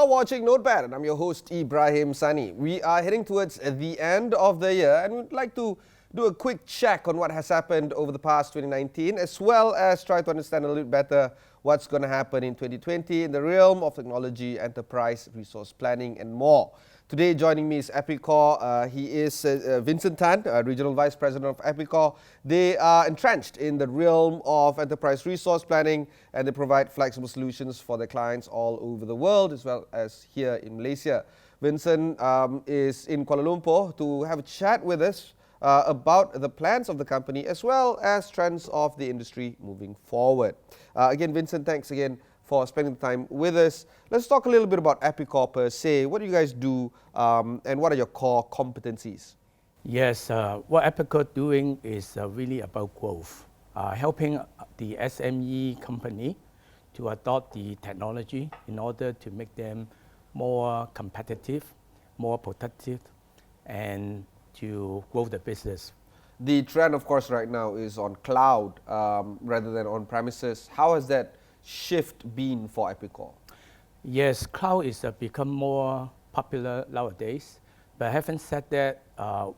are watching Notepad, and I'm your host, Ibrahim Sani. We are heading towards the end of the year, and we'd like to do a quick check on what has happened over the past 2019, as well as try to understand a little bit better what's going to happen in 2020 in the realm of technology, enterprise, resource planning, and more. Today, joining me is Epicor. He is Vincent Tang, Regional Vice President of Epicor. They are entrenched in the realm of enterprise resource planning, and they provide flexible solutions for their clients all over the world, as well as here in Malaysia. Vincent is in Kuala Lumpur to have a chat with us about the plans of the company, as well as trends of the industry moving forward. Again, Vincent, thanks again for spending time with us. Let's talk a little bit about Epicor per se. What do you guys do, and what are your core competencies? Yes, what Epicor doing is really about growth, helping the SME company to adopt the technology in order to make them more competitive, more productive, and to grow the business. The trend, of course, right now is on cloud rather than on premises. How has that shift been for Epicor? Yes, cloud is become more popular nowadays. But having said that,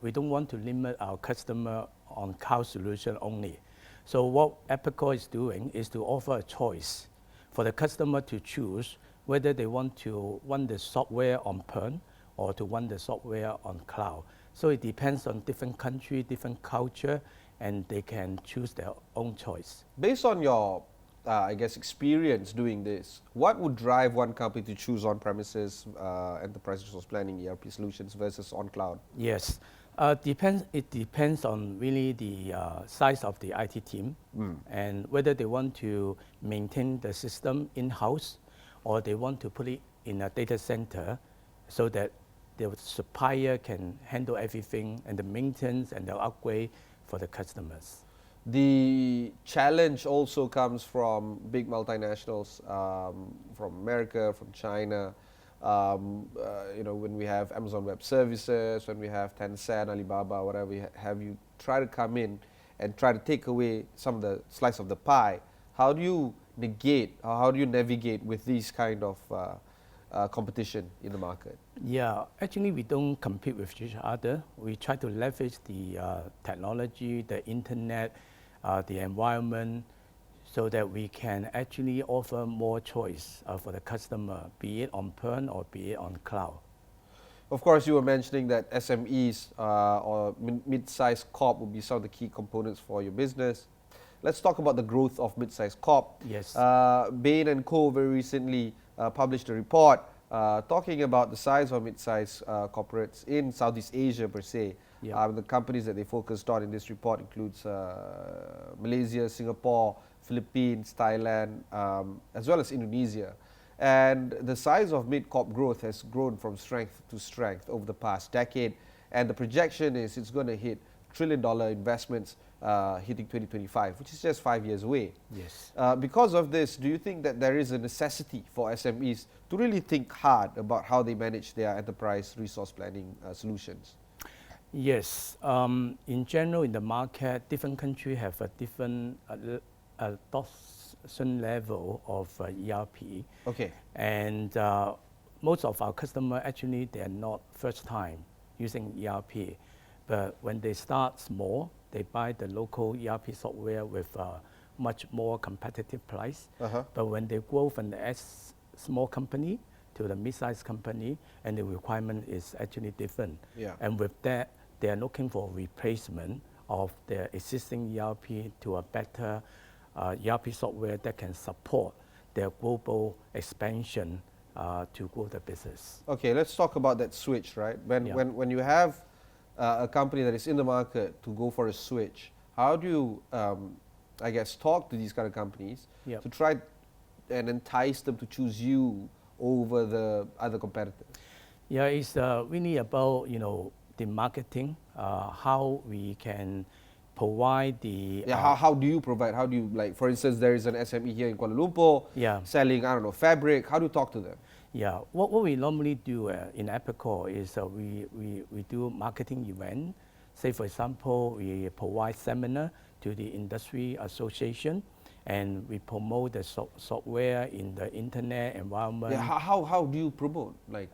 we don't want to limit our customer on cloud solution only. So what Epicor is doing is to offer a choice for the customer to choose whether they want to run the software on-prem or to run the software on cloud. So it depends on different country, different culture, and they can choose their own choice. Based on your experience doing this, what would drive one company to choose on-premises enterprise resource planning ERP solutions versus on-cloud? Yes, it depends on really the size of the IT team and whether they want to maintain the system in-house or they want to put it in a data center so that the supplier can handle everything and the maintenance and the upgrade for the customers. The challenge also comes from big multinationals from America, from China. When we have Amazon Web Services, when we have Tencent, Alibaba, whatever you try to come in and try to take away some of the slice of the pie. How do you negate, or how do you navigate with these kind of competition in the market? Yeah, actually we don't compete with each other. We try to leverage the technology, the internet, the environment, so that we can actually offer more choice for the customer, be it on-prem or be it on cloud. Of course, you were mentioning that SMEs or mid-sized corp will be some of the key components for your business. Let's talk about the growth of mid-sized corp. Yes. Bain & Co. very recently published a report talking about the size of mid-sized corporates in Southeast Asia per se. Yeah. The companies that they focused on in this report includes Malaysia, Singapore, Philippines, Thailand, as well as Indonesia. And the size of mid-corp growth has grown from strength to strength over the past decade. And the projection is it's going to hit trillion-dollar investments hitting 2025, which is just 5 years away. Yes. Because of this, do you think that there is a necessity for SMEs to really think hard about how they manage their enterprise resource planning solutions? Yes. In general, in the market, different countries have a different adoption level of ERP. Okay. And most of our customers, actually, they are not first time using ERP. But when they start small, they buy the local ERP software with a much more competitive price. But when they grow from the small company to the mid-sized company, and the requirement is actually different. Yeah. And with that, they are looking for replacement of their existing ERP to a better ERP software that can support their global expansion to grow the business. Okay, let's talk about that switch, right? When you have a company that is in the market to go for a switch, how do you, talk to these kind of companies to try and entice them to choose you over the other competitors? Yeah, it's really about the marketing, how we can provide the... how do you provide? How do you, like, for instance, there is an SME here in Kuala Lumpur selling, fabric. How do you talk to them? Yeah, what we normally do in Epicor is we do marketing event. Say, for example, we provide seminar to the industry association and we promote the software in the internet environment. Yeah, how do you promote? Like,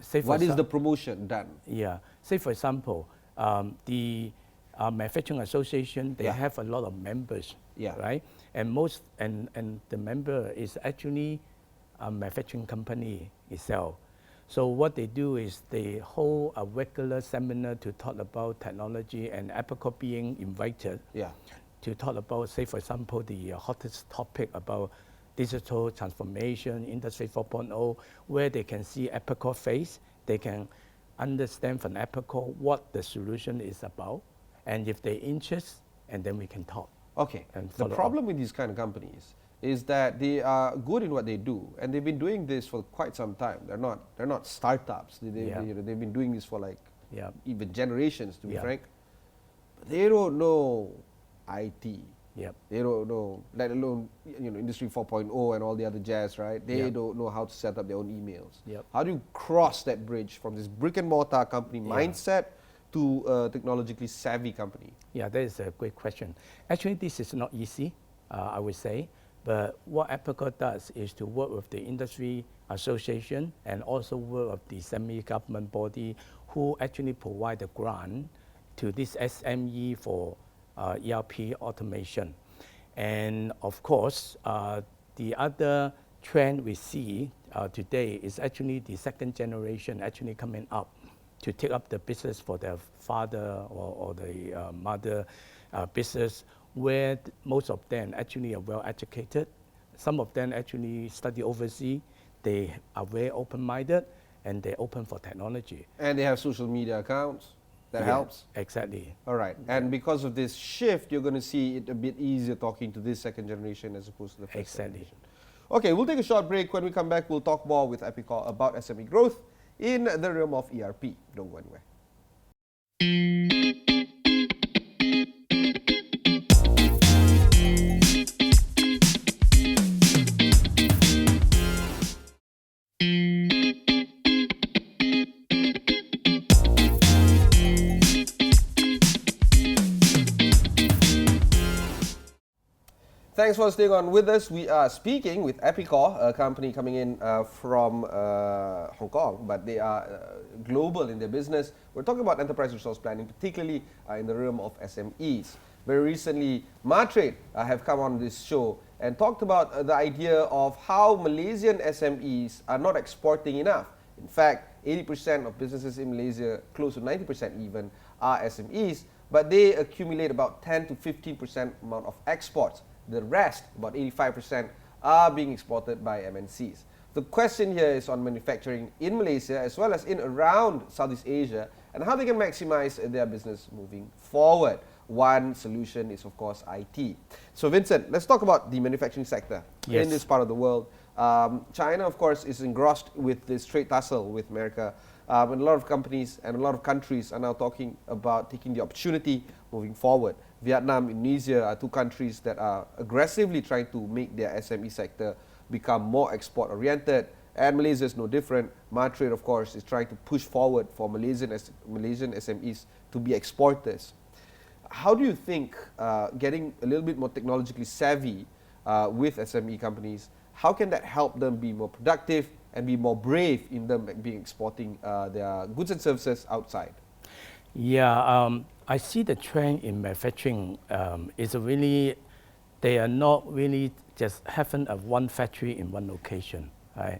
Say for what is the promotion done? Yeah, say for example, the manufacturing association, they Yeah. have a lot of members, Yeah. right? And the member is actually a manufacturing company itself. So what they do is they hold a regular seminar to talk about technology, and Epicor being invited Yeah. to talk about, say for example, the hottest topic about digital transformation, Industry 4.0, where they can see Epicor face, they can understand from Epicor what the solution is about, and if they're interested, and then we can talk. Okay. And The follow problem with these kind of companies is that they are good in what they do, and they've been doing this for quite some time. They're not startups. Yeah. They've been doing this for like Yeah. even generations, to be Yeah. frank. But they don't know IT. Yep. They don't know, let alone Industry 4.0 and all the other jazz, right? They Yep. don't know how to set up their own emails. Yep. How do you cross that bridge from this brick and mortar company mindset to a technologically savvy company? Yeah, that is a great question. Actually, this is not easy, I would say. But what Epicor does is to work with the industry association and also work with the semi-government body who actually provide the grant to this SME for ERP automation. And of course, the other trend we see today is actually the second generation actually coming up to take up the business for their father or the mother business, where most of them actually are well educated. Some of them actually study overseas. They are very open-minded and they're open for technology. And they have social media accounts. That helps. Exactly. All right. And because of this shift, you're going to see it a bit easier talking to this second generation as opposed to the first generation. Okay, we'll take a short break. When we come back, we'll talk more with Epicor about SME growth in the realm of ERP. Don't go anywhere. Thanks for staying on with us. We are speaking with Epicor, a company coming in from Hong Kong, but they are global in their business. We're talking about enterprise resource planning, particularly in the realm of SMEs. Very recently, Matrade have come on this show and talked about the idea of how Malaysian SMEs are not exporting enough. In fact, 80% of businesses in Malaysia, close to 90% even, are SMEs, but they accumulate about 10 to 15% amount of exports. The rest, about 85%, are being exported by MNCs. The question here is on manufacturing in Malaysia as well as in around Southeast Asia and how they can maximize their business moving forward. One solution is, of course, IT. So, Vincent, let's talk about the manufacturing sector in this part of the world. China, of course, is engrossed with this trade tussle with America. And a lot of companies and a lot of countries are now talking about taking the opportunity moving forward. Vietnam, Indonesia are two countries that are aggressively trying to make their SME sector become more export-oriented, and Malaysia is no different. Matrade, of course, is trying to push forward for Malaysian SMEs to be exporters. How do you think getting a little bit more technologically savvy with SME companies, how can that help them be more productive and be more brave in them being exporting their goods and services outside? Yeah, I see the trend in manufacturing is really, they are not really just having one factory in one location. Right?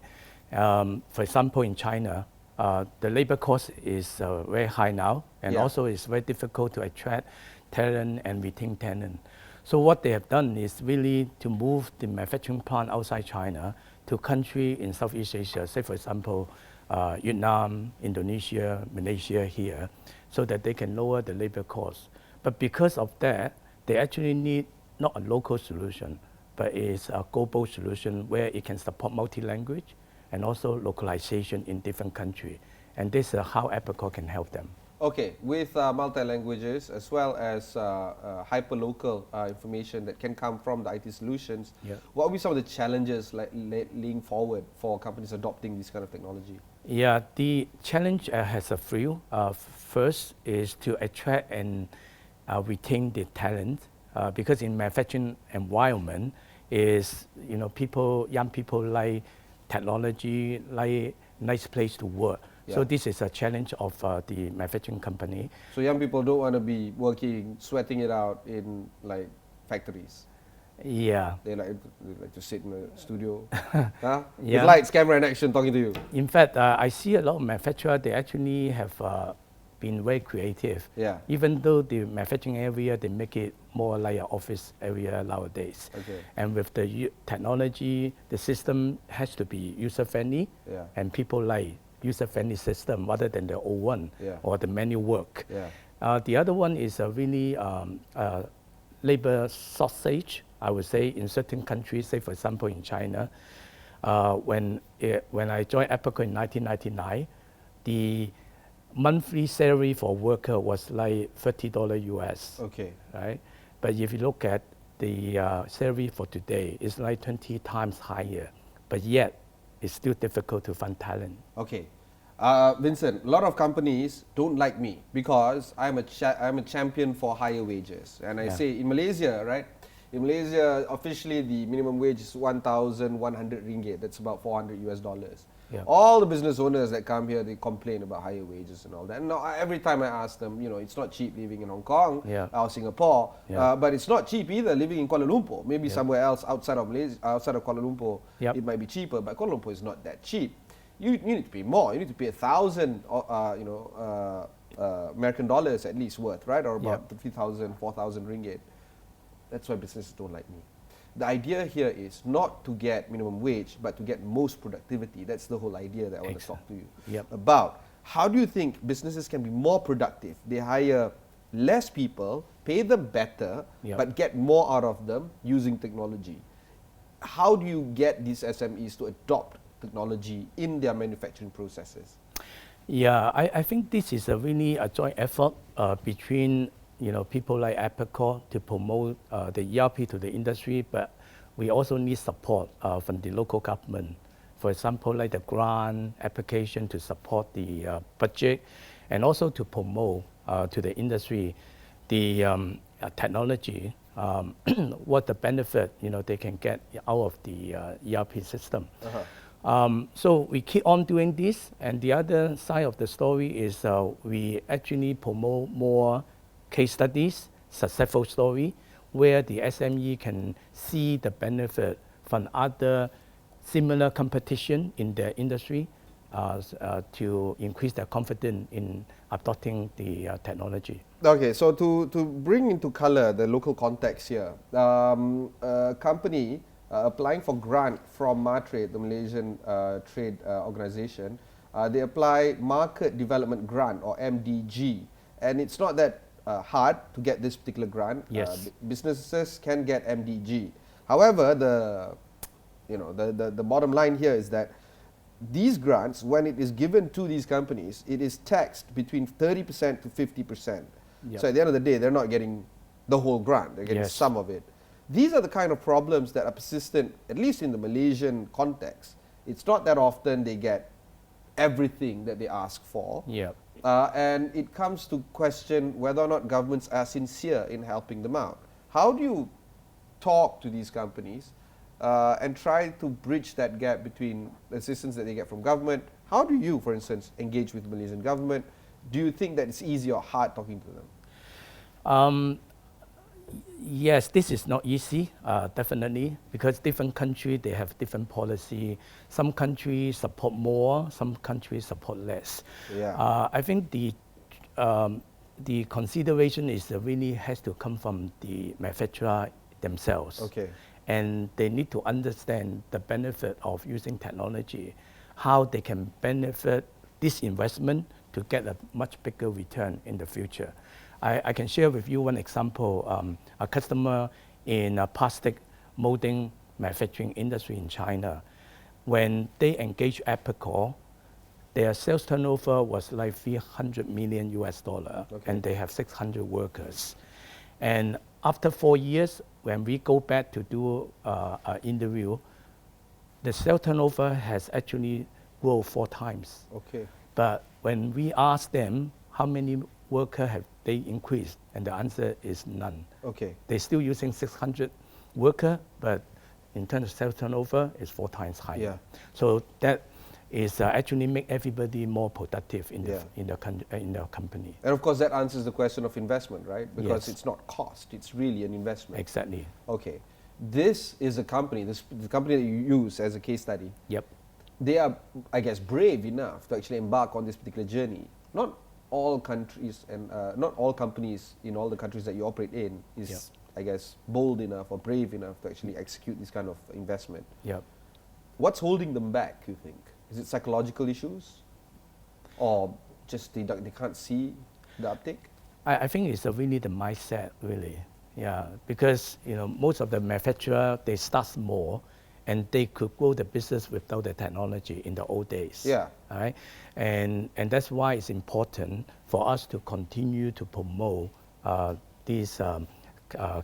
For example, in China, the labor cost is very high now, and also it's very difficult to attract talent and retain talent. So what they have done is really to move the manufacturing plant outside China to countries in Southeast Asia, say for example, Vietnam, Indonesia, Malaysia here, so that they can lower the labor costs. But because of that, they actually need not a local solution, but it's a global solution where it can support multi-language and also localization in different countries. And this is how Epicor can help them. Okay, with multi-languages as well as hyper-local information that can come from the IT solutions, what will be some of the challenges laying forward for companies adopting this kind of technology? Yeah, the challenge has a few. First is to attract and retain the talent. because in manufacturing environment is, young people like technology, like nice place to work. Yeah. So this is a challenge of the manufacturing company. So young people don't want to be working, sweating it out in like factories. Yeah. They like to sit in a studio, Yeah. with lights, camera, and action, talking to you. In fact, I see a lot of manufacturers, they actually have been very creative. Yeah. Even though the manufacturing area, they make it more like an office area nowadays. Okay. And with the technology, the system has to be user-friendly. Yeah. And people like user-friendly system rather than the old one, Yeah. or the manual work. Yeah. The other one is a really labor sausage, I would say, in certain countries, say for example in China. When I joined Epicor in 1999, the monthly salary for worker was like $30 US. Okay. Right? But if you look at the salary for today, it's like 20 times higher. But yet, it's still difficult to find talent. Okay. Vincent, a lot of companies don't like me because I'm a champion for higher wages. And I say in Malaysia, right? In Malaysia, officially the minimum wage is 1,100 ringgit. That's about $400 US. Yeah. All the business owners that come here, they complain about higher wages and all that. And now, every time I ask them, it's not cheap living in Hong Kong or Singapore, but it's not cheap either living in Kuala Lumpur. Maybe somewhere else outside of Malaysia, outside of Kuala Lumpur, it might be cheaper, but Kuala Lumpur is not that cheap. You need to pay more. You need to pay 1,000, American dollars at least worth, right? Or about 3,000, 4,000 ringgit. That's why businesses don't like me. The idea here is not to get minimum wage, but to get most productivity. That's the whole idea that I want to talk to you about. How do you think businesses can be more productive? They hire less people, pay them better, but get more out of them using technology. How do you get these SMEs to adopt technology in their manufacturing processes? Yeah, I think this is really a joint effort between people like Epicor to promote the ERP to the industry, but we also need support from the local government. For example, like the grant application to support the budget, and also to promote to the industry the technology, what the benefit they can get out of the ERP system. So we keep on doing this, and the other side of the story is we actually promote more case studies, successful story, where the SME can see the benefit from other similar competition in their industry to increase their confidence in adopting the technology. Okay, so to bring into color the local context here, a company applying for grant from MATRADE, the Malaysian trade organization, they apply Market Development Grant, or MDG, and it's not that hard to get this particular grant. Yes. Businesses can get MDG. However, the bottom line here is that these grants, when it is given to these companies, it is taxed between 30% to 50%. So at the end of the day, they're not getting the whole grant, they're getting some of it. These are the kind of problems that are persistent, at least in the Malaysian context. It's not that often they get everything that they ask for. And it comes to question whether or not governments are sincere in helping them out. How do you talk to these companies and try to bridge that gap between the assistance that they get from government? How do you, for instance, engage with the Malaysian government? Do you think that it's easy or hard talking to them? Yes, this is not easy, definitely, because different countries, they have different policy. Some countries support more, some countries support less. I think the consideration is really has to come from the manufacturer themselves. And they need to understand the benefit of using technology, how they can benefit this investment to get a much bigger return in the future. I can share with you one example. A customer in a plastic molding manufacturing industry in China, when they engaged Epicor, their sales turnover was like 300 million US dollar, and they have 600 workers. And after 4 years, when we go back to do an interview, the sales turnover has actually grown 4 times. But when we ask them how many worker have they increased? And the answer is none. Okay. They're still using 600 worker, but in terms of sales turnover, it's 4 times higher. Yeah. So that is actually make everybody more productive in Yeah. the company. And of course, that answers the question of investment, right? Because Yes. it's not cost; it's really an investment. Exactly. Okay. This is a company. The company that you use as a case study. Yep. They are, I guess, brave enough to actually embark on this particular journey. Not all countries and not all companies in all the countries that you operate in is, Yep. I guess, bold enough or brave enough to actually execute this kind of investment. Yep. What's holding them back, you think? Is it psychological issues? Or just they can't see the uptick? I think it's really the mindset, really. Yeah, because most of the manufacturer, they start small, and they could grow the business without the technology in the old days. Yeah. All right, and that's why it's important for us to continue to promote this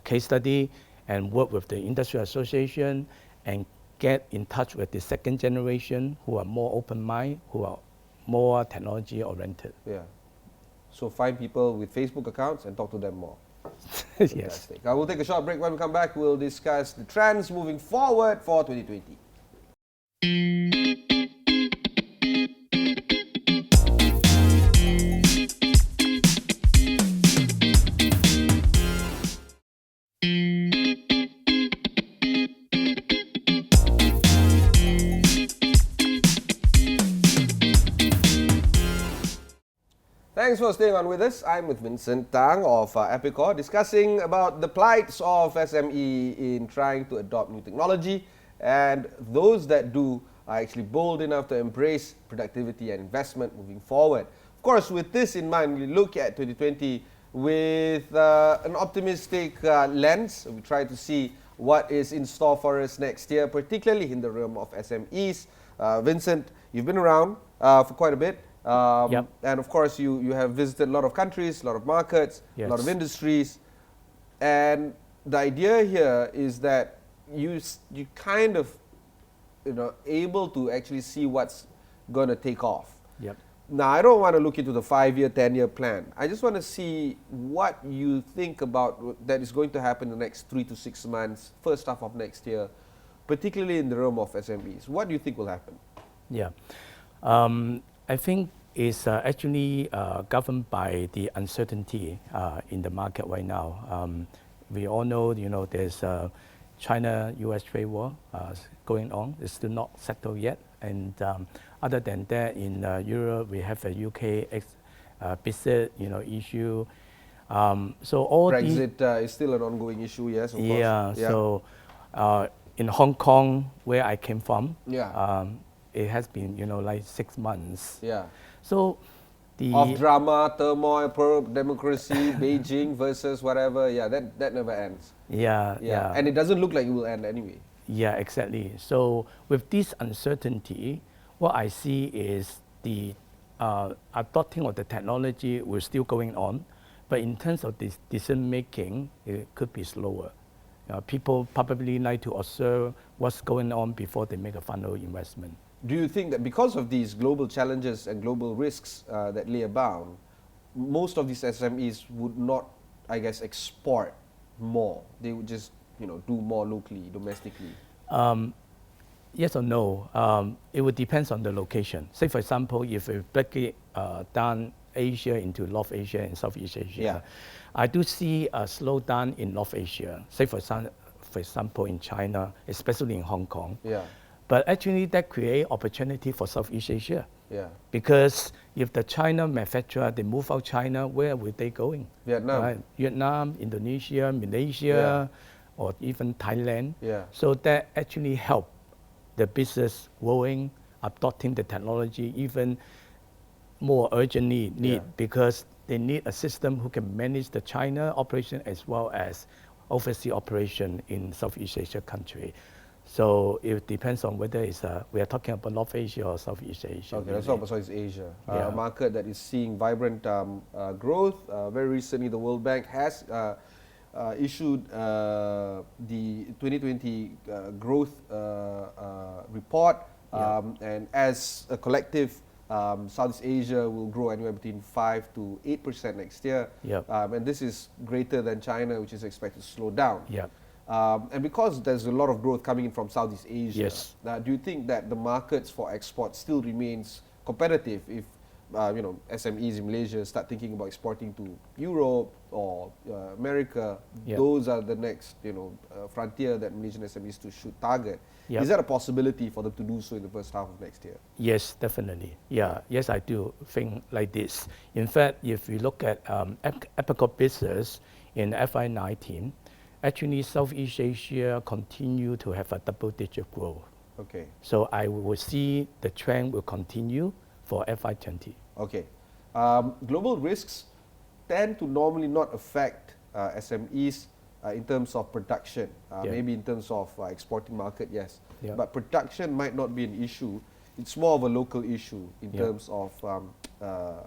case study and work with the industry association and get in touch with the second generation who are more open-minded, who are more technology-oriented. Yeah. So find people with Facebook accounts and talk to them more. Yes. Fantastic. We'll take a short break. When we come back, we'll discuss the trends moving forward for 2020. Thanks for staying on with us. I'm with Vincent Tang of Epicor, discussing about the plights of SME in trying to adopt new technology, and those that do are actually bold enough to embrace productivity and investment moving forward. Of course, with this in mind, we look at 2020 with an optimistic lens. We try to see what is in store for us next year, particularly in the realm of SMEs. Vincent, you've been around for quite a bit. Yep. And of course, you have visited a lot of countries, a lot of markets, Yes. a lot of industries. And the idea here is that you kind of able to actually see what's going to take off. Yep. Now, I don't want to look into the 5-year, 10-year plan. I just want to see what you think about that is going to happen in the next 3 to 6 months, first half of next year, particularly in the realm of SMEs. What do you think will happen? Yeah. I think it's actually governed by the uncertainty in the market right now. We all know, there's China-US trade war going on. It's still not settled yet. And other than that, in Europe, we have a UK Brexit, issue. So all Brexit is still an ongoing issue, yes, of course. Yeah. So in Hong Kong, where I came from, it has been, like 6 months. Yeah. So the of drama, turmoil, pro-democracy, Beijing versus whatever. Yeah, that never ends. Yeah. And it doesn't look like it will end anyway. Yeah, exactly. So with this uncertainty, what I see is the adopting of the technology was still going on, but in terms of this decision making, it could be slower. People probably like to observe what's going on before they make a final investment. Do you think that because of these global challenges and global risks that lay abound, most of these SMEs would not, I guess, export more? They would just, do more locally, domestically? Yes or no? It would depend on the location. Say, for example, if we break it down Asia into North Asia and Southeast Asia, I do see a slowdown in North Asia. Say, for example, in China, especially in Hong Kong. Yeah. But actually, that creates opportunity for Southeast Asia. Yeah. Because if the China manufacturer, they move out China, where will they going? Vietnam. Right? Vietnam, Indonesia, Malaysia, or even Thailand. Yeah. So that actually help the business growing, adopting the technology even more urgently because they need a system who can manage the China operation as well as overseas operation in Southeast Asia country. So it depends on whether it's we are talking about North Asia or Southeast Asia. Okay, let's talk about Southeast Asia, Yeah. a market that is seeing vibrant growth. Very recently, the World Bank has issued the 2020 growth report, and as a collective, Southeast Asia will grow anywhere between 5 to 8% next year. Yep. And this is greater than China, which is expected to slow down. Yep. And because there's a lot of growth coming in from Southeast Asia, Yes. do you think that the markets for export still remains competitive if SMEs in Malaysia start thinking about exporting to Europe or America? Yep. Those are the next frontier that Malaysian SMEs should target. Yep. Is that a possibility for them to do so in the first half of next year? Yes, definitely. Yeah, yes, I do think like this. In fact, if you look at Epicor business in FY19, actually Southeast Asia continue to have a double-digit growth. Okay. So I will see the trend will continue for FY20. Okay. Global risks tend to normally not affect SMEs in terms of production, Yeah. maybe in terms of exporting market, yes. Yeah. But production might not be an issue. It's more of a local issue in Yeah. terms of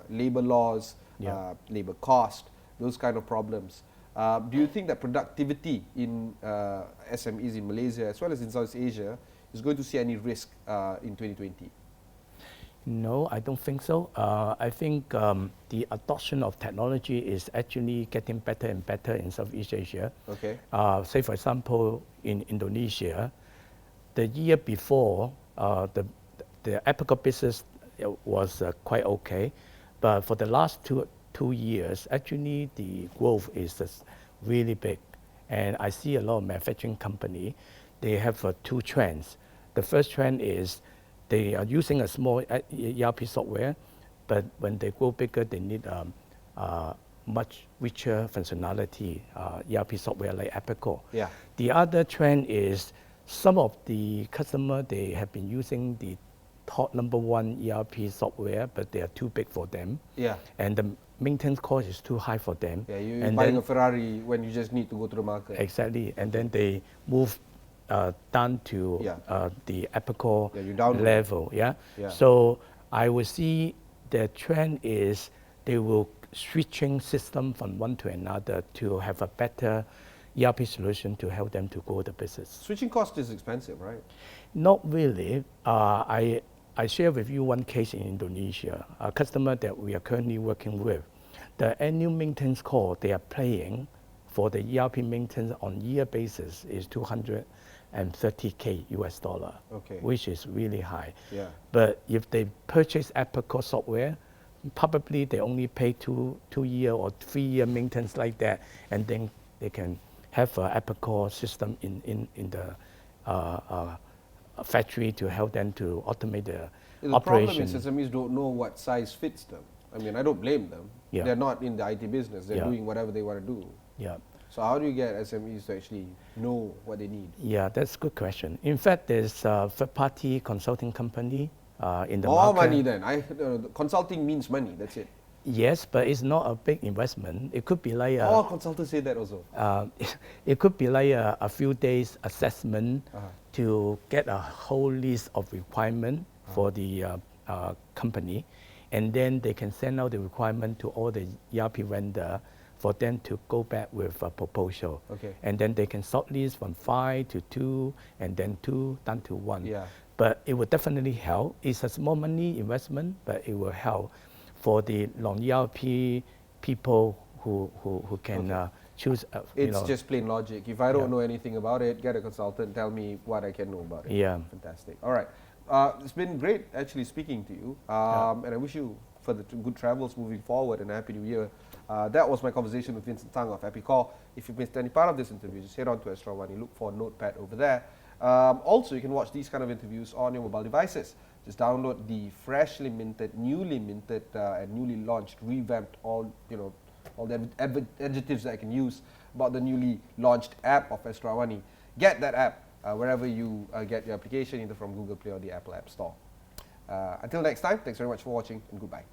labor laws, Yeah. labor cost, those kind of problems. Do you think that productivity in SMEs in Malaysia as well as in Southeast Asia is going to see any risk in 2020? No, I don't think so. I think the adoption of technology is actually getting better and better in Southeast Asia. Okay. Say, for example, in Indonesia, the year before, the Epicor business was quite okay. But for the last two years, actually the growth is just really big. And I see a lot of manufacturing company, they have two trends. The first trend is they are using a small ERP software, but when they grow bigger, they need much richer functionality ERP software like Epicor. Yeah. The other trend is some of the customer, they have been using the top #1 ERP software, but they are too big for them. Yeah. And the maintenance cost is too high for them. Yeah, you're and buying then, a Ferrari when you just need to go to the market. Exactly. And then they move down to the Epicor level. Yeah? Yeah. So I will see the trend is they will switching system from one to another to have a better ERP solution to help them to grow the business. Switching cost is expensive, right? Not really. I share with you one case in Indonesia, a customer that we are currently working with. The annual maintenance cost they are paying for the ERP maintenance on year basis is $230K US dollar, Okay. which is really high. Yeah. But if they purchase Epicor software, probably they only pay two year or 3 year maintenance like that, and then they can have an Epicor system in the factory to help them to automate the operation. The problem is SMEs don't know what size fits them. I mean, I don't blame them. Yeah. They're not in the IT business. They're doing whatever they want to do. Yeah. So how do you get SMEs to actually know what they need? Yeah, that's a good question. In fact, there's a third-party consulting company in the More market. money then. Consulting means money, that's it. Yes, but it's not a big investment. It could be like All consultants say that also. it could be like a few days assessment to get a whole list of requirement for the company, and then they can send out the requirement to all the ERP vendor for them to go back with a proposal. Okay. And then they can shortlist from 5 to 2, and then 2 down to 1. Yeah. But it will definitely help. It's a small money investment, but it will help for the non-ERP people who can choose. It's just plain logic. If I don't know anything about it, get a consultant, tell me what I can know about it. Yeah. Fantastic. All right. It's been great actually speaking to you. And I wish you for the good travels moving forward and a Happy New Year. That was my conversation with Vincent Tang of Epicor. If you missed any part of this interview, just head on to Astro AWANI, look for Notepad over there. Also, you can watch these kind of interviews on your mobile devices. Just download the freshly minted, newly minted, and newly launched, revamped, all the adjectives that I can use about the newly launched app of Astro AWANI. Get that app wherever you get your application, either from Google Play or the Apple App Store. Until next time, thanks very much for watching, and goodbye.